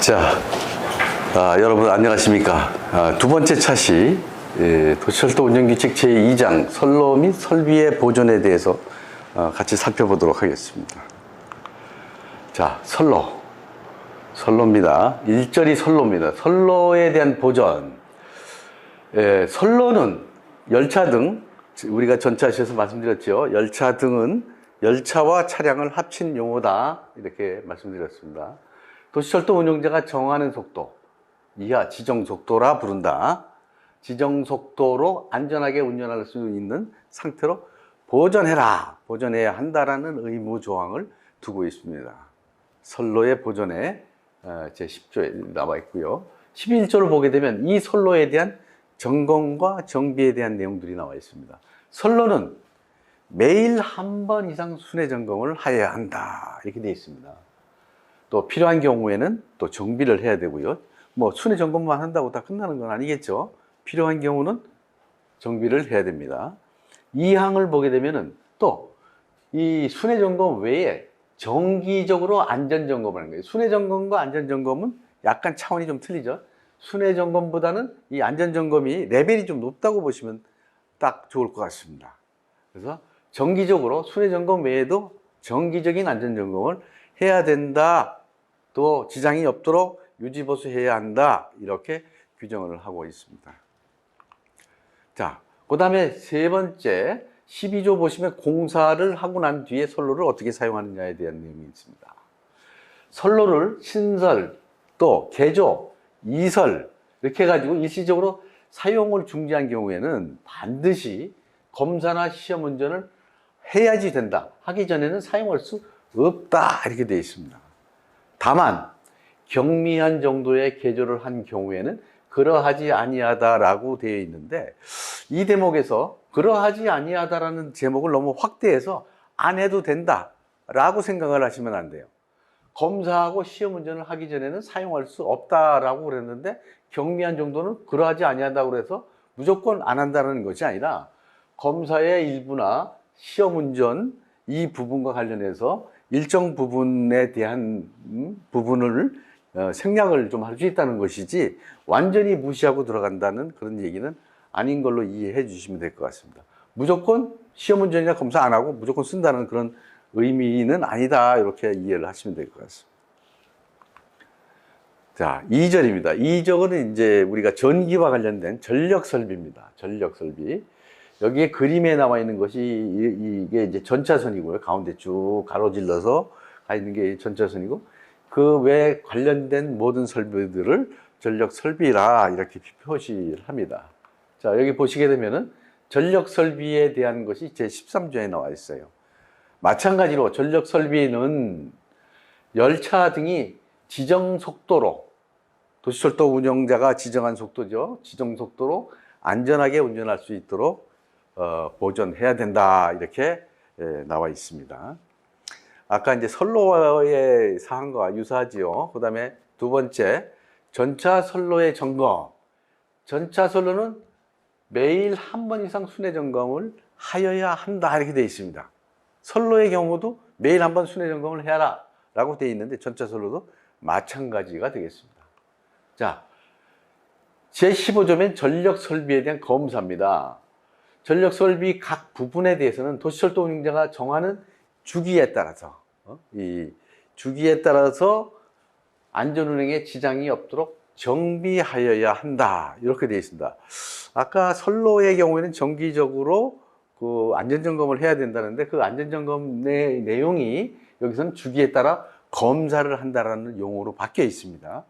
자, 여러분 안녕하십니까. 두 번째 차시 도시철도 운영규칙 제2장 선로 및 설비의 보존에 대해서 같이 살펴보도록 하겠습니다. 자, 선로입니다. 1절이 선로입니다. 선로에 대한 보존. 선로는 열차 등, 우리가 전차시에서 말씀드렸죠. 열차 등은 열차와 차량을 합친 용어다, 이렇게 말씀드렸습니다. 도시철도 운영자가 정하는 속도 이하 지정속도라 부른다. 지정속도로 안전하게 운전할 수 있는 상태로 보존해야 한다라는 의무 조항을 두고 있습니다. 선로의 보존에 제10조에 나와 있고요. 11조를 보게 되면 이 선로에 대한 점검과 정비에 대한 내용들이 나와 있습니다. 선로는 매일 한 번 이상 순회 점검을 하여야 한다, 이렇게 되어 있습니다. 또 필요한 경우에는 또 정비를 해야 되고요. 뭐 순회 점검만 한다고 다 끝나는 건 아니겠죠. 필요한 경우는 정비를 해야 됩니다. 이 항을 보게 되면은 또 이 순회 점검 외에 정기적으로 안전 점검을 하는 거예요. 순회 점검과 안전 점검은 약간 차원이 좀 틀리죠. 순회 점검보다는 이 안전 점검이 레벨이 좀 높다고 보시면 딱 좋을 것 같습니다. 그래서 정기적으로 순회 점검 외에도 정기적인 안전 점검을 해야 된다. 또 지장이 없도록 유지보수해야 한다. 이렇게 규정을 하고 있습니다. 자, 그 다음에 세 번째 12조 보시면 공사를 하고 난 뒤에 선로를 어떻게 사용하느냐에 대한 내용이 있습니다. 선로를 신설, 또 개조, 이설 이렇게 해가지고 일시적으로 사용을 중지한 경우에는 반드시 검사나 시험 운전을 해야지 된다. 하기 전에는 사용할 수 없다, 이렇게 되어 있습니다. 다만 경미한 정도의 개조를 한 경우에는 그러하지 아니하다라고 되어 있는데, 이 대목에서 그러하지 아니하다라는 제목을 너무 확대해서 안 해도 된다라고 생각을 하시면 안 돼요. 검사하고 시험 운전을 하기 전에는 사용할 수 없다라고 그랬는데, 경미한 정도는 그러하지 아니하다고 그래서 무조건 안 한다는 것이 아니라 검사의 일부나 시험 운전 이 부분과 관련해서 일정 부분에 대한 부분을 생략을 좀 할 수 있다는 것이지, 완전히 무시하고 들어간다는 그런 얘기는 아닌 걸로 이해해 주시면 될 것 같습니다. 무조건 시험 운전이나 검사 안 하고 무조건 쓴다는 그런 의미는 아니다, 이렇게 이해를 하시면 될 것 같습니다. 자, 2절입니다. 2절은 이제 우리가 전기와 관련된 전력 설비입니다. 전력 설비. 여기에 그림에 나와 있는 것이 이게 이제 전차선이고요. 가운데 쭉 가로질러서 가 있는 게 전차선이고, 그 외에 관련된 모든 설비들을 전력 설비라 이렇게 표시를 합니다. 자, 여기 보시게 되면은 전력 설비에 대한 것이 제 13조에 나와 있어요. 마찬가지로 전력 설비는 열차 등이 지정 속도로, 도시철도 운영자가 지정한 속도죠. 지정 속도로 안전하게 운전할 수 있도록 보존해야 된다, 이렇게 나와 있습니다. 아까 이제 선로의 사항과 유사하지요. 그 다음에 두 번째, 전차 선로의 점검. 전차 선로는 매일 한 번 이상 순회 점검을 하여야 한다, 이렇게 되어 있습니다. 선로의 경우도 매일 한 번 순회 점검을 해라 라고 되어 있는데, 전차 선로도 마찬가지가 되겠습니다. 자, 제15조면 전력 설비에 대한 검사입니다. 전력 설비 각 부분에 대해서는 도시철도 운영자가 정하는 주기에 따라서 이 주기에 따라서 안전운행에 지장이 없도록 정비하여야 한다, 이렇게 되어 있습니다. 아까 선로의 경우에는 정기적으로 그 안전점검을 해야 된다는데, 그 안전점검의 내용이 여기서는 주기에 따라 검사를 한다라는 용어로 바뀌어 있습니다.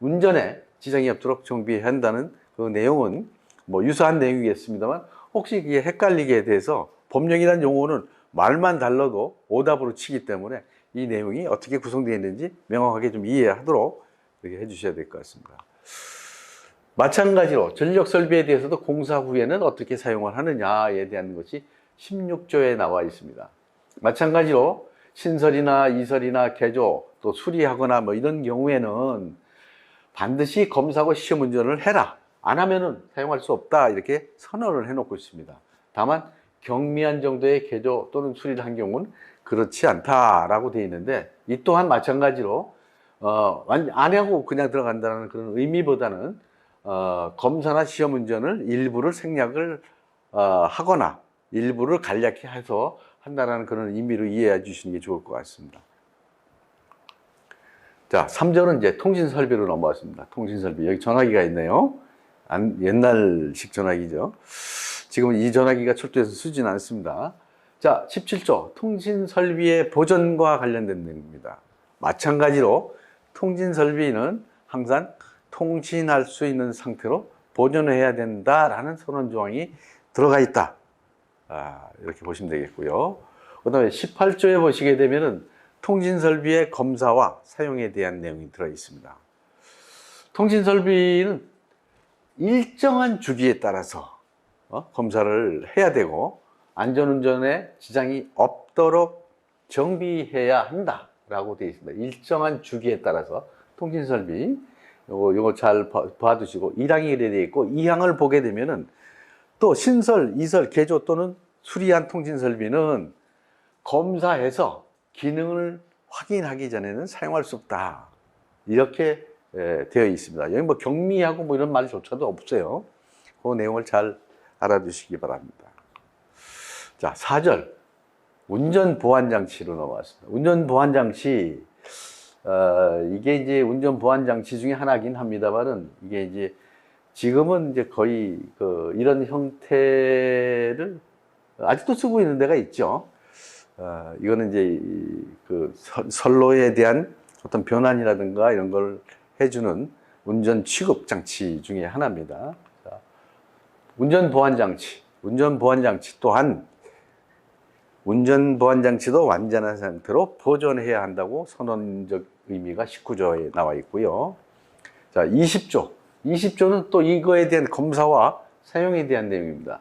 운전에 지장이 없도록 정비해야 한다는 그 내용은 뭐 유사한 내용이겠습니다만, 혹시 이게 헷갈리게 돼서 법령이라는 용어는 말만 달라도 오답으로 치기 때문에 이 내용이 어떻게 구성되어 있는지 명확하게 좀 이해하도록 이렇게 해주셔야 될 것 같습니다. 마찬가지로 전력 설비에 대해서도 공사 후에는 어떻게 사용을 하느냐에 대한 것이 16조에 나와 있습니다. 마찬가지로 신설이나 이설이나 개조, 또 수리하거나 뭐 이런 경우에는 반드시 검사하고 시험 운전을 해라, 안 하면은 사용할 수 없다, 이렇게 선언을 해놓고 있습니다. 다만 경미한 정도의 개조 또는 수리를 한 경우는 그렇지 않다라고 되어 있는데, 이 또한 마찬가지로 안 하고 그냥 들어간다는 그런 의미보다는 검사나 시험 운전을 일부를 생략을 하거나 일부를 간략히 해서 한다는 그런 의미로 이해해 주시는 게 좋을 것 같습니다. 자, 3절은 이제 통신 설비로 넘어왔습니다. 통신 설비. 여기 전화기가 있네요. 옛날식 전화기죠. 지금은 이 전화기가 철도에서 쓰지는 않습니다. 자, 17조. 통신 설비의 보존과 관련된 내용입니다. 마찬가지로 통신 설비는 항상 통신할 수 있는 상태로 보존해야 된다라는 선언 조항이 들어가 있다. 이렇게 보시면 되겠고요. 그 다음에 18조에 보시게 되면은 통신 설비의 검사와 사용에 대한 내용이 들어 있습니다. 통신 설비는 일정한 주기에 따라서 검사를 해야 되고 안전운전에 지장이 없도록 정비해야 한다라고 되어 있습니다. 일정한 주기에 따라서 통신 설비 요거 잘 봐두시고 1항이 되어 있고 2항을 보게 되면은 또 신설, 이설, 개조 또는 수리한 통신 설비는 검사해서 기능을 확인하기 전에는 사용할 수 없다. 이렇게 되어 있습니다. 여기 뭐 경미하고 뭐 이런 말조차도 없어요. 그 내용을 잘 알아두시기 바랍니다. 자, 4절. 운전 보안 장치로 넘어왔습니다. 운전 보안 장치, 이게 이제 운전 보안 장치 중에 하나긴 합니다만은 이게 이제 지금은 이제 거의 이런 형태를 아직도 쓰고 있는 데가 있죠. 이거는 이제 선로에 대한 어떤 변환이라든가 이런 걸 해주는 운전 취급 장치 중에 하나입니다. 자, 운전 보안 장치. 운전 보안 장치 또한 운전 보안 장치도 완전한 상태로 보존해야 한다고 선언적 의미가 19조에 나와 있고요. 자, 20조. 20조는 또 이거에 대한 검사와 사용에 대한 내용입니다.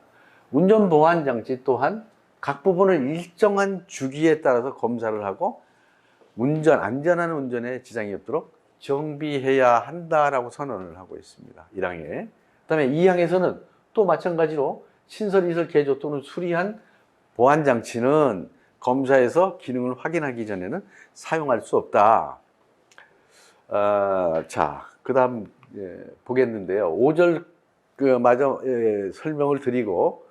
운전 보안 장치 또한 각 부분을 일정한 주기에 따라서 검사를 하고 안전한 운전에 지장이 없도록 정비해야 한다라고 선언을 하고 있습니다. 1항에. 그 다음에 2항에서는 또 마찬가지로 신설, 이설, 개조 또는 수리한 보안 장치는 검사에서 기능을 확인하기 전에는 사용할 수 없다. 자, 그 다음 보겠는데요. 5절 설명을 드리고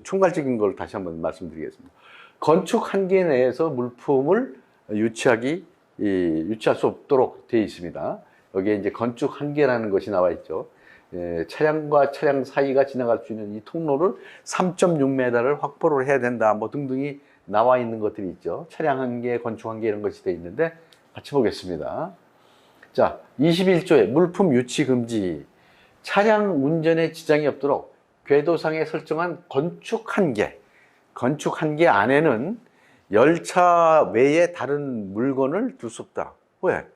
총괄적인 걸 다시 한번 말씀드리겠습니다. 건축 한계 내에서 물품을 유치할 수 없도록 되어 있습니다. 여기에 이제 건축 한계라는 것이 나와 있죠. 차량과 차량 사이가 지나갈 수 있는 이 통로를 3.6m를 확보를 해야 된다. 뭐 등등이 나와 있는 것들이 있죠. 차량 한계, 건축 한계 이런 것이 되어 있는데 같이 보겠습니다. 자, 21조에 물품 유치 금지. 차량 운전에 지장이 없도록 궤도상에 설정한 건축 한계 안에는 열차 외에 다른 물건을 둘 수 없다. 왜?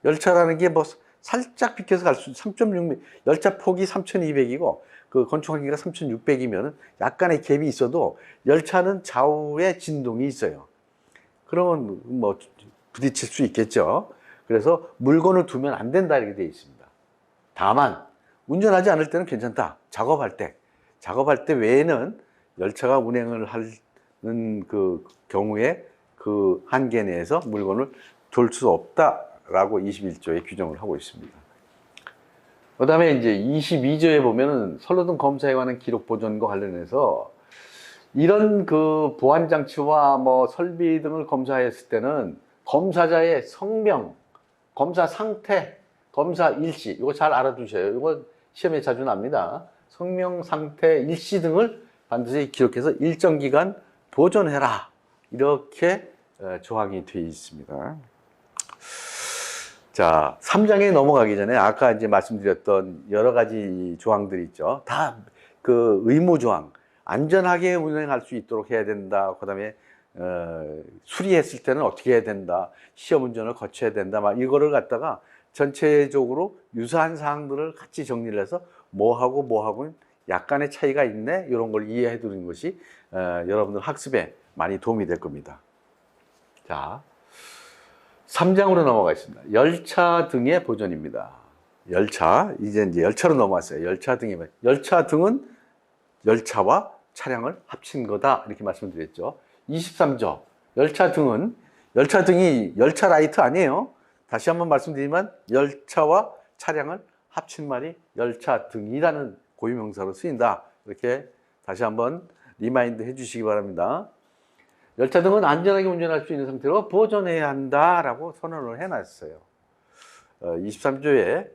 열차라는 게 뭐 살짝 비켜서 갈 수, 3.6m, 열차 폭이 3,200이고 그 건축 한계가 3,600이면 약간의 갭이 있어도 열차는 좌우에 진동이 있어요. 그러면 뭐 부딪힐 수 있겠죠. 그래서 물건을 두면 안 된다 이렇게 되어 있습니다. 다만 운전하지 않을 때는 괜찮다. 작업할 때 외에는 열차가 운행을 하는 그 경우에 그 한계 내에서 물건을 둘 수 없다라고 21조에 규정을 하고 있습니다. 그 다음에 이제 22조에 보면은 선로 등 검사에 관한 기록 보존과 관련해서 이런 그 보안 장치와 뭐 설비 등을 검사했을 때는 검사자의 성명, 검사 상태, 검사 일시, 이거 잘 알아두셔요. 이거 시험에 자주 납니다. 성명, 상태, 일시 등을 반드시 기록해서 일정 기간 보존해라. 이렇게 조항이 되어 있습니다. 자, 3장에 넘어가기 전에 아까 이제 말씀드렸던 여러 가지 조항들이 있죠. 다 그 의무 조항, 안전하게 운행할 수 있도록 해야 된다. 그 다음에 수리했을 때는 어떻게 해야 된다. 시험 운전을 거쳐야 된다. 막 이거를 갖다가 전체적으로 유사한 사항들을 같이 정리를 해서 뭐하고는 약간의 차이가 있네. 이런 걸 이해해 두는 것이 여러분들 학습에 많이 도움이 될 겁니다. 자, 3장으로 넘어가겠습니다. 열차 등의 보존입니다. 이제 열차로 넘어왔어요. 열차 등은 열차와 차량을 합친 거다. 이렇게 말씀드렸죠. 23조. 열차 등이 열차 라이트 아니에요. 다시 한번 말씀드리면 열차와 차량을 합친 말이 열차 등이라는 고유명사로 쓰인다. 이렇게 다시 한번 리마인드 해주시기 바랍니다. 열차 등은 안전하게 운전할 수 있는 상태로 보존해야 한다라고 선언을 해놨어요. 23조에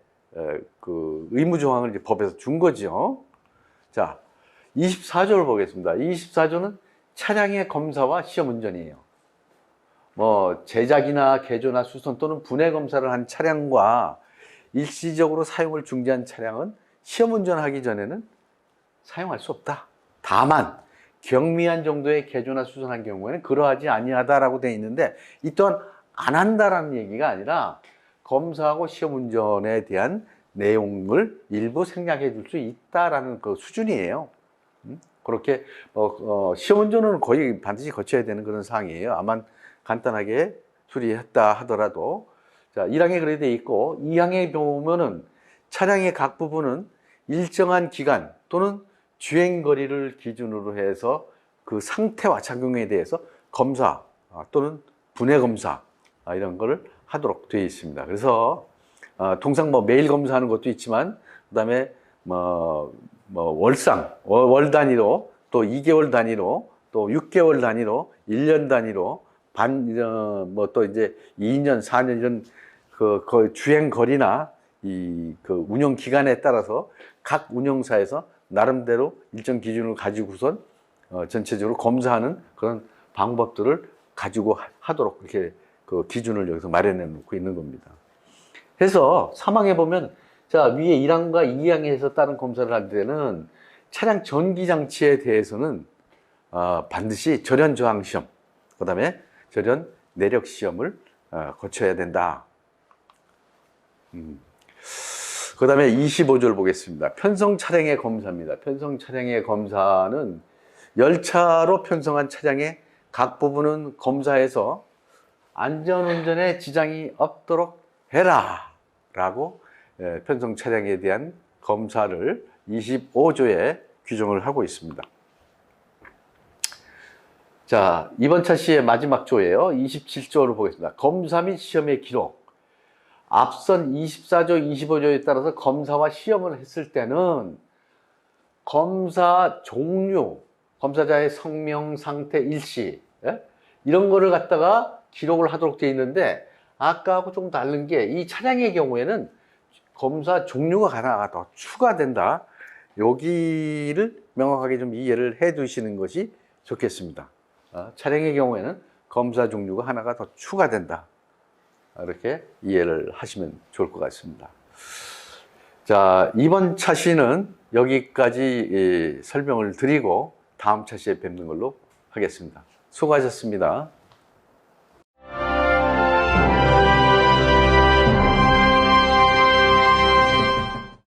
그 의무 조항을 이제 법에서 준 거죠. 자, 24조를 보겠습니다. 24조는 차량의 검사와 시험 운전이에요. 뭐 제작이나 개조나 수선 또는 분해 검사를 한 차량과 일시적으로 사용을 중지한 차량은 시험 운전하기 전에는 사용할 수 없다. 다만 경미한 정도의 개조나 수선한 경우에는 그러하지 아니하다라고 되어 있는데, 이 또한 안 한다라는 얘기가 아니라 검사하고 시험 운전에 대한 내용을 일부 생략해 줄 수 있다라는 그 수준이에요. 그렇게 시험 운전은 거의 반드시 거쳐야 되는 그런 사항이에요. 아마 간단하게 수리했다 하더라도. 자, 1항에 그렇게 돼 있고, 2항에 보면은 차량의 각 부분은 일정한 기간 또는 주행 거리를 기준으로 해서 그 상태와 작용에 대해서 검사 또는 분해 검사 이런 거를 하도록 되어 있습니다. 그래서 통상 뭐 매일 검사하는 것도 있지만, 그다음에 월상 월 단위로, 또 2개월 단위로, 또 6개월 단위로, 1년 단위로, 또 이제 2년, 4년 이런 그 주행 거리나 그 운영 기간에 따라서 각 운영사에서 나름대로 일정 기준을 가지고선 전체적으로 검사하는 그런 방법들을 가지고 하도록 이렇게 그 기준을 여기서 마련해 놓고 있는 겁니다. 그래서 3항에 보면, 자, 위에 1항과 2항에서 다른 검사를 할 때는 차량 전기 장치에 대해서는 반드시 절연 저항 시험, 그다음에 절연 내력 시험을 거쳐야 된다. 그다음에 25조를 보겠습니다. 편성 차량의 검사입니다. 편성 차량의 검사는 열차로 편성한 차량의 각 부분은 검사해서 안전운전에 지장이 없도록 해라 라고 편성 차량에 대한 검사를 25조에 규정을 하고 있습니다. 자, 이번 차시의 마지막 조예요. 27조를 보겠습니다. 검사 및 시험의 기록. 앞선 24조, 25조에 따라서 검사와 시험을 했을 때는 검사 종류, 검사자의 성명, 상태, 일시, 이런 거를 갖다가 기록을 하도록 되어 있는데, 아까하고 좀 다른 게 이 차량의 경우에는 검사 종류가 하나가 더 추가된다. 여기를 명확하게 좀 이해를 해 두시는 것이 좋겠습니다. 차량의 경우에는 검사 종류가 하나가 더 추가된다. 이렇게 이해를 하시면 좋을 것 같습니다. 자, 이번 차시는 여기까지 설명을 드리고 다음 차시에 뵙는 걸로 하겠습니다. 수고하셨습니다.